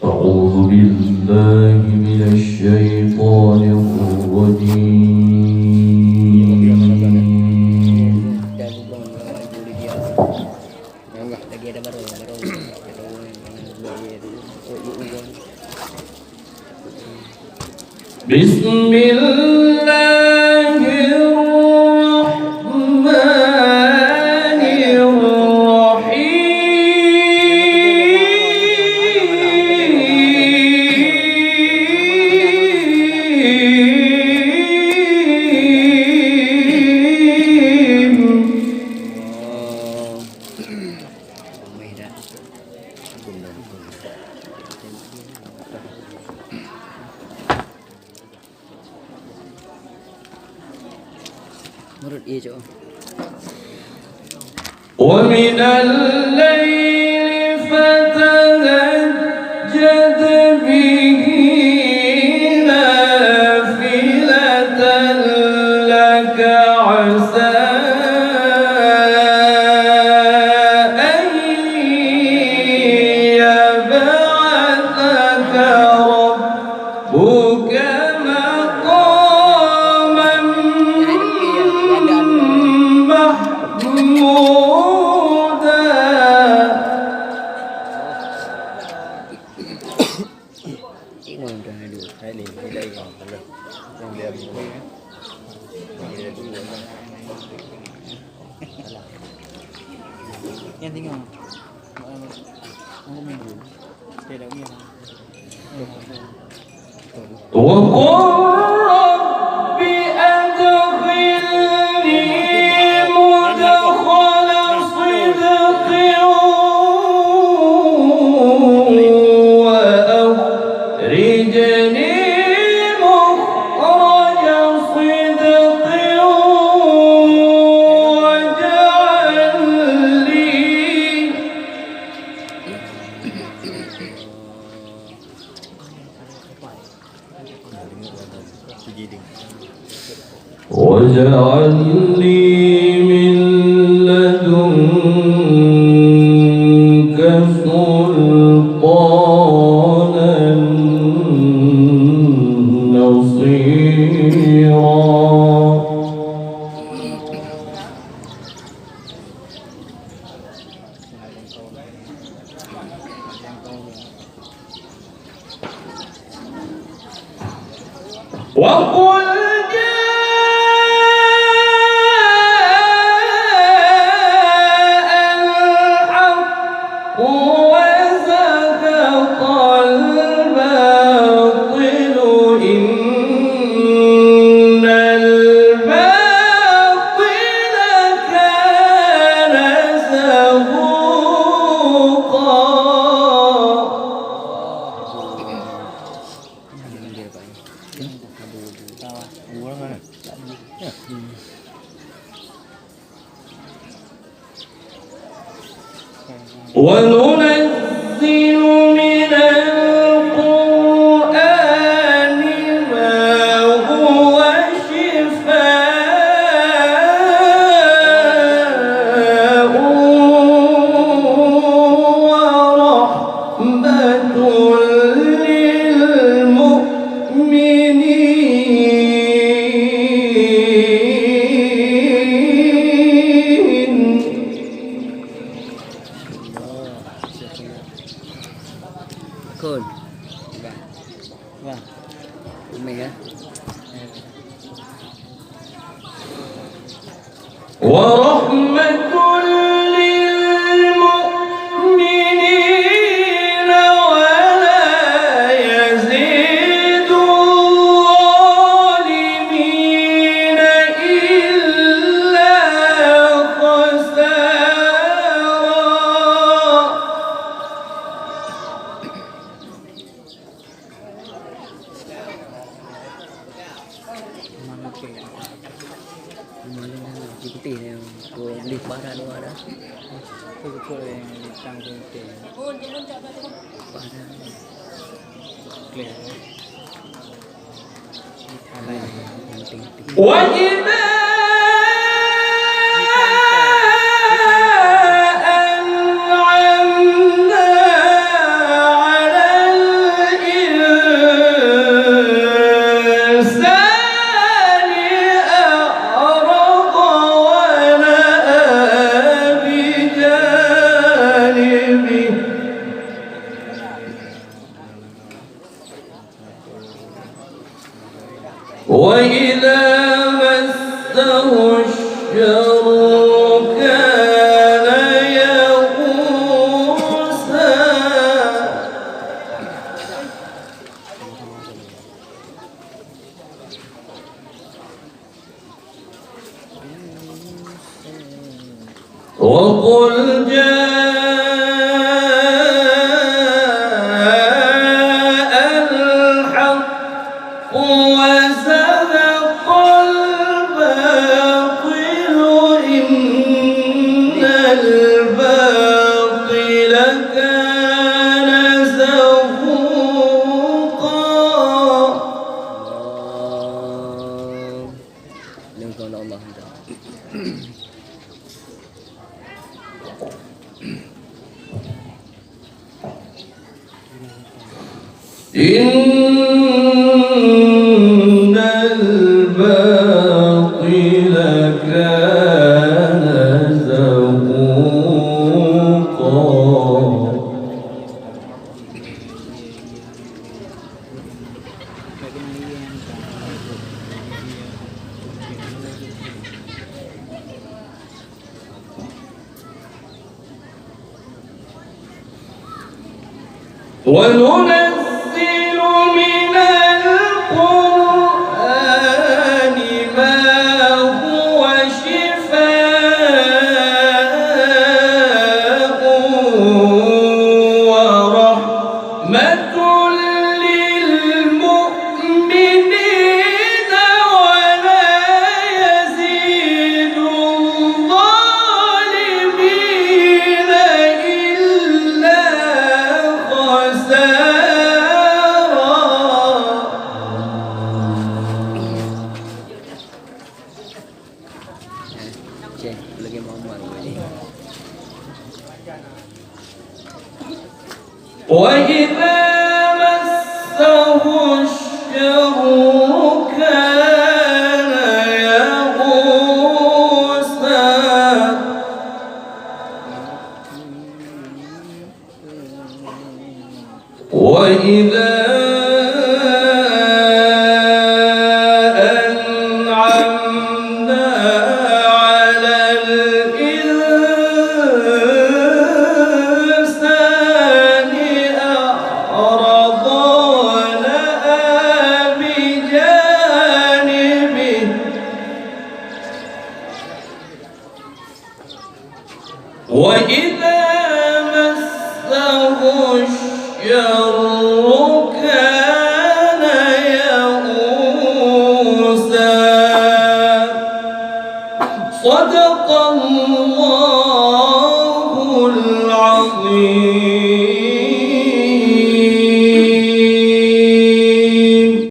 أعوذ بالله من الشيطان الرجيم بسم الله الرحمن ومن الليل فتهجد به نافلة لك عسى أن يبعثك ربك مقاما محمودا Yan tingnan mo. Ano mo yun? Kaya lang yan. وقل رب أدخلني مدخل صدق وأخرجني مخرج صدق واجعل لي واجعل لي من لدنك سلطانا نصيرا وقل جاء الحق وزهق الباطل إن الباطل كان زهوقا وننزل من القرآن ما هو شفاء ورحمة للمؤمنين Cool. Wah. Umay ya. ورحمة للمؤمنين ولا يزيد الظالمين إلا خسارا Mana ke? Mana nak jumpa ni? Kau beli parah luar dah. Itu betul yang ditanggung ke. Parah. Clear. Dithalai yang tinggi. وإذا أنعمنا على وإذا مسه الشر كان يئوسا وقل جاء الحق وزهق الباطل إن الباطل كان زهوقا Yang kalau Allah hendak. إن الباطل كان زهوقا وننزل من القرآن ما هو شفاء ورحمة للمؤمنين ولا يزيد الظالمين إلا خسارا Cek lagi Muhammad ini. وإذا مسه الشر كان يئوسا وإذا أنعمنا على الإنسان أعرض ونأى بجانبه وإذا مسه الشر